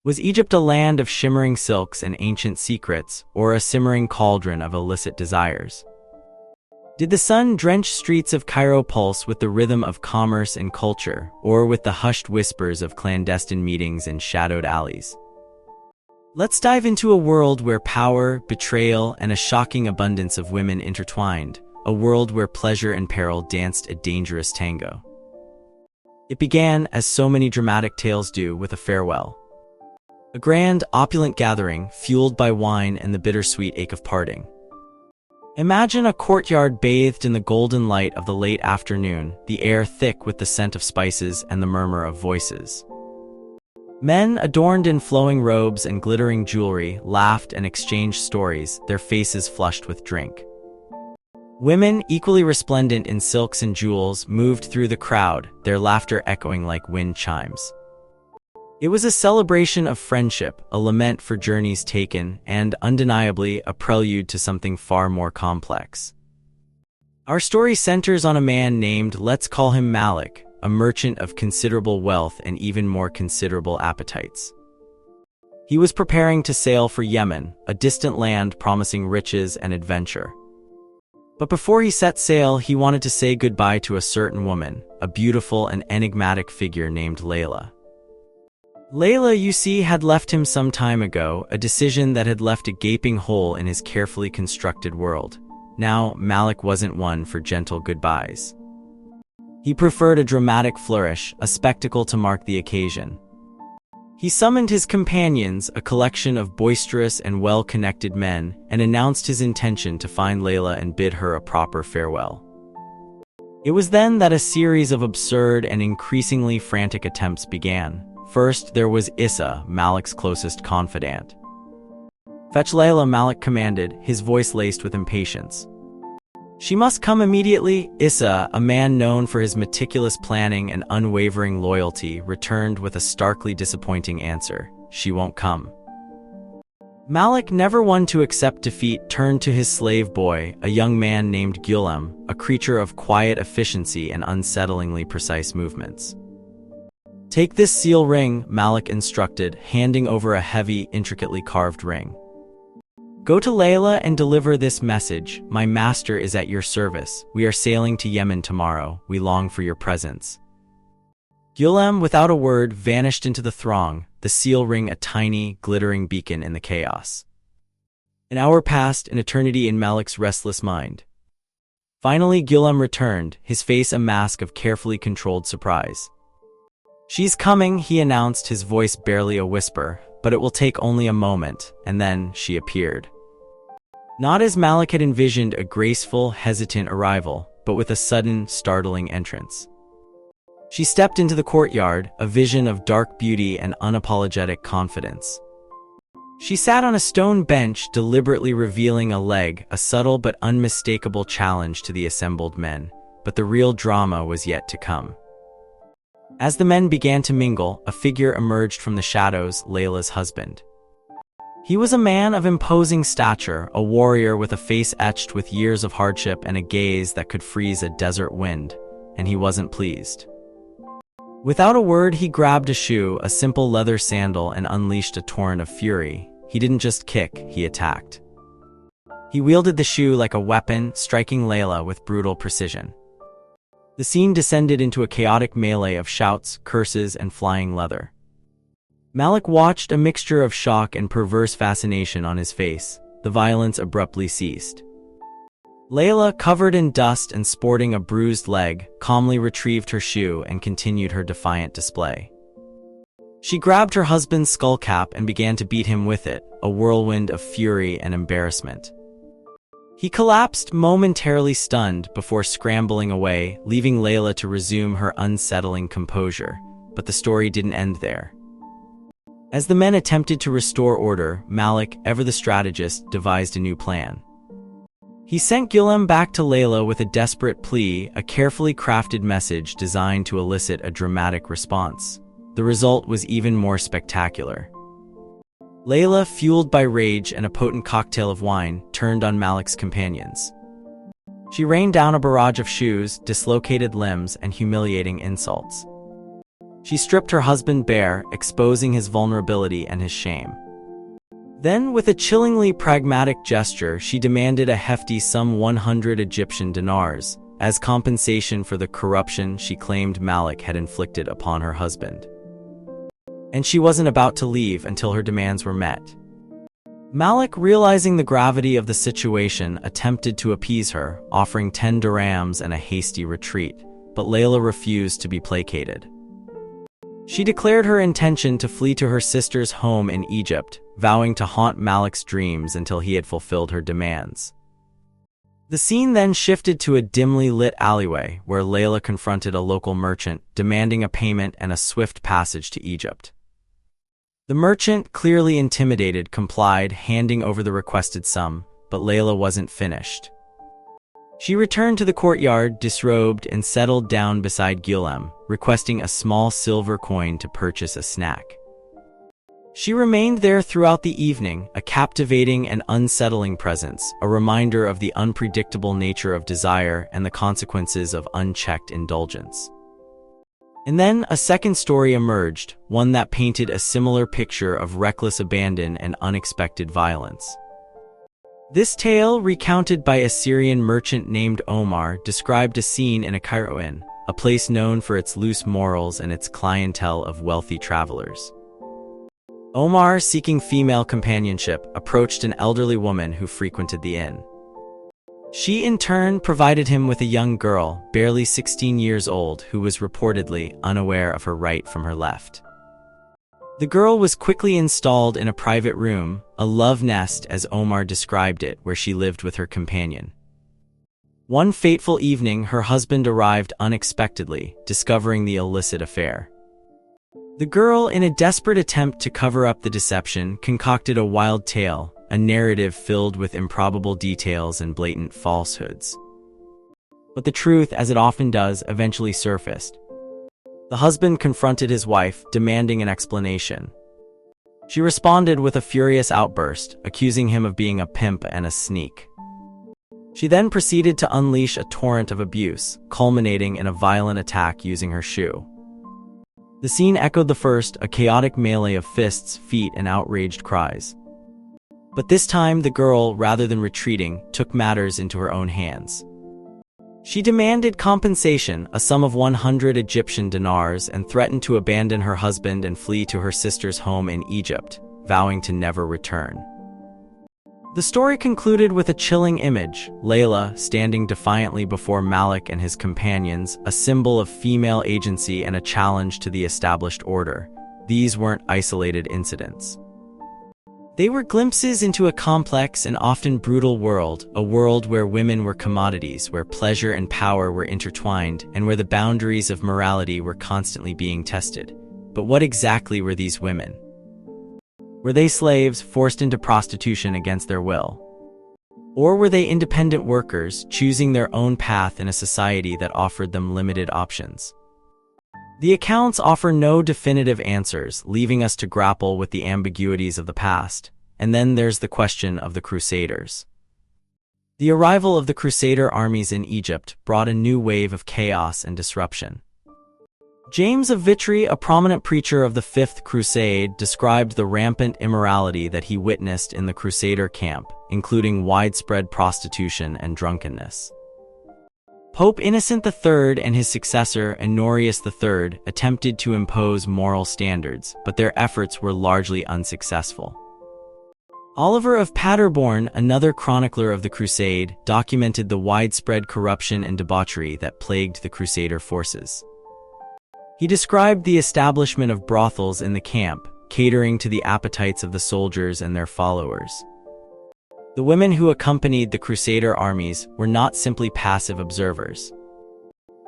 Was Egypt a land of shimmering silks and ancient secrets, or a simmering cauldron of illicit desires? Did the sun-drenched streets of Cairo pulse with the rhythm of commerce and culture, or with the hushed whispers of clandestine meetings in shadowed alleys? Let's dive into a world where power, betrayal, and a shocking abundance of women intertwined, a world where pleasure and peril danced a dangerous tango. It began, as so many dramatic tales do, with a farewell. A grand, opulent gathering, fueled by wine and the bittersweet ache of parting. Imagine a courtyard bathed in the golden light of the late afternoon, the air thick with the scent of spices and the murmur of voices. Men, adorned in flowing robes and glittering jewelry, laughed and exchanged stories, their faces flushed with drink. Women, equally resplendent in silks and jewels, moved through the crowd, their laughter echoing like wind chimes. It was a celebration of friendship, a lament for journeys taken, and, undeniably, a prelude to something far more complex. Our story centers on a man named, let's call him Malik, a merchant of considerable wealth and even more considerable appetites. He was preparing to sail for Yemen, a distant land promising riches and adventure. But before he set sail, he wanted to say goodbye to a certain woman, a beautiful and enigmatic figure named Layla. Layla, you see, had left him some time ago, a decision that had left a gaping hole in his carefully constructed world. Now, Malik wasn't one for gentle goodbyes. He preferred a dramatic flourish, a spectacle to mark the occasion. He summoned his companions, a collection of boisterous and well-connected men, and announced his intention to find Layla and bid her a proper farewell. It was then that a series of absurd and increasingly frantic attempts began. First, there was Issa, Malik's closest confidant. "Fetch Layla," Malik commanded, his voice laced with impatience. "She must come immediately." Issa, a man known for his meticulous planning and unwavering loyalty, returned with a starkly disappointing answer: "She won't come." Malik, never one to accept defeat, turned to his slave boy, a young man named Ghulām, a creature of quiet efficiency and unsettlingly precise movements. "Take this seal ring," Malik instructed, handing over a heavy, intricately carved ring. "Go to Layla and deliver this message: my master is at your service. We are sailing to Yemen tomorrow. We long for your presence." Ghulām, without a word, vanished into the throng, the seal ring a tiny, glittering beacon in the chaos. An hour passed, an eternity in Malik's restless mind. Finally, Ghulām returned, his face a mask of carefully controlled surprise. "She's coming," he announced, his voice barely a whisper, "but it will take only a moment," and then she appeared. Not as Malik had envisioned, a graceful, hesitant arrival, but with a sudden, startling entrance. She stepped into the courtyard, a vision of dark beauty and unapologetic confidence. She sat on a stone bench, deliberately revealing a leg, a subtle but unmistakable challenge to the assembled men, but the real drama was yet to come. As the men began to mingle, a figure emerged from the shadows: Layla's husband. He was a man of imposing stature, a warrior with a face etched with years of hardship and a gaze that could freeze a desert wind, and he wasn't pleased. Without a word, he grabbed a shoe, a simple leather sandal, and unleashed a torrent of fury. He didn't just kick, he attacked. He wielded the shoe like a weapon, striking Layla with brutal precision. The scene descended into a chaotic melee of shouts, curses, and flying leather. Malik watched, a mixture of shock and perverse fascination on his face. The violence abruptly ceased. Layla, covered in dust and sporting a bruised leg, calmly retrieved her shoe and continued her defiant display. She grabbed her husband's skull cap and began to beat him with it, a whirlwind of fury and embarrassment. He collapsed, momentarily stunned, before scrambling away, leaving Layla to resume her unsettling composure. But the story didn't end there. As the men attempted to restore order, Malik, ever the strategist, devised a new plan. He sent Ghulām back to Layla with a desperate plea, a carefully crafted message designed to elicit a dramatic response. The result was even more spectacular. Layla, fueled by rage and a potent cocktail of wine, turned on Malik's companions. She rained down a barrage of shoes, dislocated limbs, and humiliating insults. She stripped her husband bare, exposing his vulnerability and his shame. Then, with a chillingly pragmatic gesture, she demanded a hefty sum 100 Egyptian dinars, as compensation for the corruption she claimed Malik had inflicted upon her husband. And she wasn't about to leave until her demands were met. Malik, realizing the gravity of the situation, attempted to appease her, offering 10 dirhams and a hasty retreat, but Layla refused to be placated. She declared her intention to flee to her sister's home in Egypt, vowing to haunt Malik's dreams until he had fulfilled her demands. The scene then shifted to a dimly lit alleyway where Layla confronted a local merchant, demanding a payment and a swift passage to Egypt. The merchant, clearly intimidated, complied, handing over the requested sum, but Layla wasn't finished. She returned to the courtyard, disrobed, and settled down beside Ghulām, requesting a small silver coin to purchase a snack. She remained there throughout the evening, a captivating and unsettling presence, a reminder of the unpredictable nature of desire and the consequences of unchecked indulgence. And then a second story emerged, one that painted a similar picture of reckless abandon and unexpected violence. This tale, recounted by a Syrian merchant named Omar, described a scene in a Cairo inn, a place known for its loose morals and its clientele of wealthy travelers. Omar, seeking female companionship, approached an elderly woman who frequented the inn. She, in turn, provided him with a young girl, barely 16 years old, who was reportedly unaware of her right from her left. The girl was quickly installed in a private room, a love nest as Omar described it, where she lived with her companion. One fateful evening, her husband arrived unexpectedly, discovering the illicit affair. The girl, in a desperate attempt to cover up the deception, concocted a wild tale, a narrative filled with improbable details and blatant falsehoods. But the truth, as it often does, eventually surfaced. The husband confronted his wife, demanding an explanation. She responded with a furious outburst, accusing him of being a pimp and a sneak. She then proceeded to unleash a torrent of abuse, culminating in a violent attack using her shoe. The scene echoed the first, a chaotic melee of fists, feet, and outraged cries. But this time, the girl, rather than retreating, took matters into her own hands. She demanded compensation, a sum of 100 Egyptian dinars, and threatened to abandon her husband and flee to her sister's home in Egypt, vowing to never return. The story concluded with a chilling image, Layla standing defiantly before Malik and his companions, a symbol of female agency and a challenge to the established order. These weren't isolated incidents. They were glimpses into a complex and often brutal world, a world where women were commodities, where pleasure and power were intertwined, and where the boundaries of morality were constantly being tested. But what exactly were these women? Were they slaves forced into prostitution against their will? Or were they independent workers, choosing their own path in a society that offered them limited options? The accounts offer no definitive answers, leaving us to grapple with the ambiguities of the past. And then there's the question of the Crusaders. The arrival of the Crusader armies in Egypt brought a new wave of chaos and disruption. James of Vitry, a prominent preacher of the Fifth Crusade, described the rampant immorality that he witnessed in the Crusader camp, including widespread prostitution and drunkenness. Pope Innocent III and his successor, Honorius III, attempted to impose moral standards, but their efforts were largely unsuccessful. Oliver of Paderborn, another chronicler of the Crusade, documented the widespread corruption and debauchery that plagued the Crusader forces. He described the establishment of brothels in the camp, catering to the appetites of the soldiers and their followers. The women who accompanied the Crusader armies were not simply passive observers.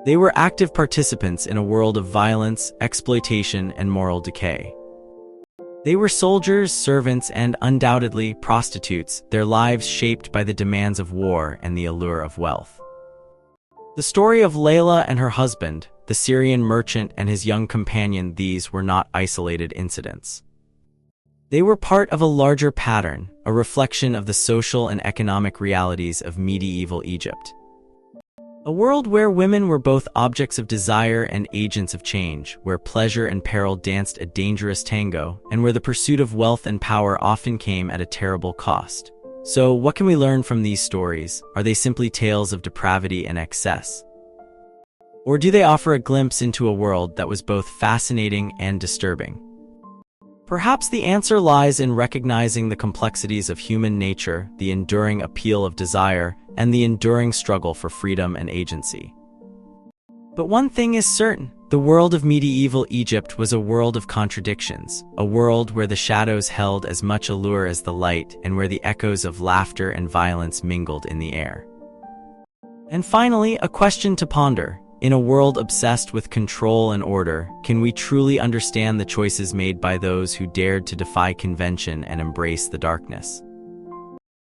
They were active participants in a world of violence, exploitation, and moral decay. They were soldiers, servants, and undoubtedly prostitutes, their lives shaped by the demands of war and the allure of wealth. The story of Layla and her husband, the Syrian merchant and his young companion, these were not isolated incidents. They were part of a larger pattern, a reflection of the social and economic realities of medieval Egypt. A world where women were both objects of desire and agents of change, where pleasure and peril danced a dangerous tango, and where the pursuit of wealth and power often came at a terrible cost. So, what can we learn from these stories? Are they simply tales of depravity and excess? Or do they offer a glimpse into a world that was both fascinating and disturbing? Perhaps the answer lies in recognizing the complexities of human nature, the enduring appeal of desire, and the enduring struggle for freedom and agency. But one thing is certain: the world of medieval Egypt was a world of contradictions, a world where the shadows held as much allure as the light, and where the echoes of laughter and violence mingled in the air. And finally, a question to ponder. In a world obsessed with control and order, can we truly understand the choices made by those who dared to defy convention and embrace the darkness?